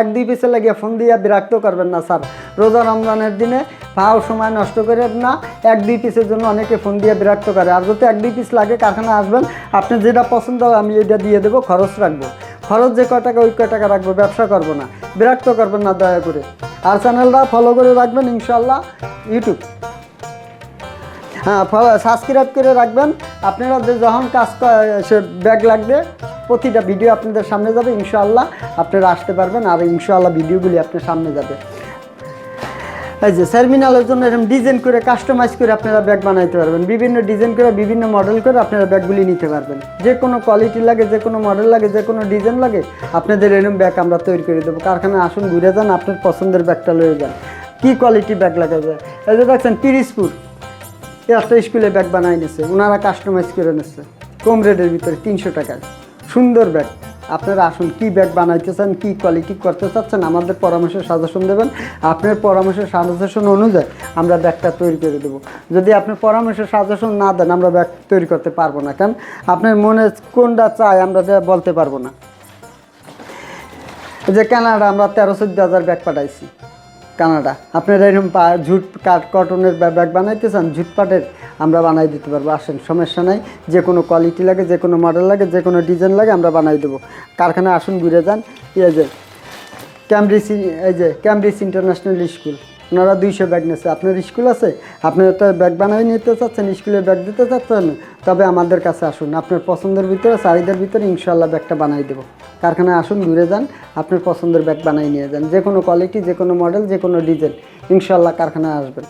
এক দুই পিসে লাগিয়ে ফোন দিয়ে বিরক্ত করবেন না স্যার। রোজা রমজানের দিনে ভাও সময় নষ্ট করেন না। এক দুই পিসের জন্য অনেকে ফোন দিয়ে বিরক্ত করে। আর যদি এক দুই পিস লাগে কারখানা আসবেন, আপনি যেটা পছন্দ হবে আমি এটা দিয়ে দেবো, খরচ রাখবো। খরচ যে কয় টাকা ওই কয় টাকা রাখবো, ব্যবসা করবো না। বিরক্ত করবেন না দয়া করে। আর চ্যানেলটা ফলো করে রাখবেন ইনশাল্লাহ। ইউটিউব হ্যাঁ সাবস্ক্রাইব করে রাখবেন। আপনারা যে যখন কাজ সে ব্যাগ লাগবে প্রতিটা ভিডিও আপনাদের সামনে যাবে ইনশাআল্লাহ। আপনারা আসতে পারবেন আর ইনশাআল্লাহ ভিডিওগুলি আপনার সামনে যাবে। এই যে টার্মিনালের জন্য এরকম ডিজাইন করে কাস্টমাইজ করে আপনারা ব্যাগ বানাইতে পারবেন। বিভিন্ন ডিজাইন করে বিভিন্ন মডেল করে আপনারা ব্যাগগুলি নিতে পারবেন। যে কোনো কোয়ালিটি লাগে, যে কোনো মডেল লাগে, যে কোনো ডিজাইন লাগে, আপনাদের এরকম ব্যাগ আমরা তৈরি করে দেবো। কারখানায় আসুন, ঘুরে যান, আপনার পছন্দের ব্যাগটা লয়ে যান। কী কোয়ালিটি ব্যাগ লাগাবে? এই যে দেখছেন পিরিজপুর একটা স্কুলে ব্যাগ বানাই নিচ্ছে, ওনারা কাস্টমাইজ করে নিচ্ছে কম রেটের ভিতরে 300 টাকায় সুন্দর ব্যাগ। আপনারা আসুন, কী ব্যাগ বানাইতে চান, কী কোয়ালিটি করতে চাচ্ছেন, আমাদের পরামর্শ সাজেশন দেবেন। আপনার পরামর্শ সাজেশন অনুযায়ী আমরা ব্যাগটা তৈরি করে দেবো। যদি আপনি পরামর্শ সাজেশন না দেন আমরা ব্যাগ তৈরি করতে পারবো না, কারণ আপনার মনে কোনটা চাই আমরা বলতে পারবো না। যে কানাডা আমরা 13-14 হাজার ব্যাগ পাঠাইছি কানাডা। আপনারা এরকম ঝুট কটনের ব্যাগ বানাইতে চান, ঝুটপাটের আমরা বানাই দিতে পারবো। আসেন, সমস্যা নাই। যে কোনো কোয়ালিটি লাগে, যে কোনো মডেল লাগে, যে কোনো ডিজাইন লাগে আমরা বানাই দেবো। কারখানায় আসুন, ঘুরে যান। এই যে ক্যামব্রিজ ইন্টারন্যাশনাল স্কুল, ওনারা 200 ব্যাগ নিয়েছে। আপনার স্কুল আছে, আপনি একটা ব্যাগ বানাই নিতে চাচ্ছেন, স্কুলে ব্যাগ দিতে চাচ্ছেন, তবে আমাদের কাছে আসুন। আপনার পছন্দের ভিতরে, চাহিদার ভিতরে ইনশাআল্লাহ ব্যাগটা বানাই দেবো। কারখানায় আসুন, ঘুরে যান, আপনার পছন্দের ব্যাগ বানাই নিয়ে যান। যে কোনো কোয়ালিটি, যে কোনো মডেল, যে কোনো ডিজাইন ইনশাআল্লাহ কারখানায় আসবেন।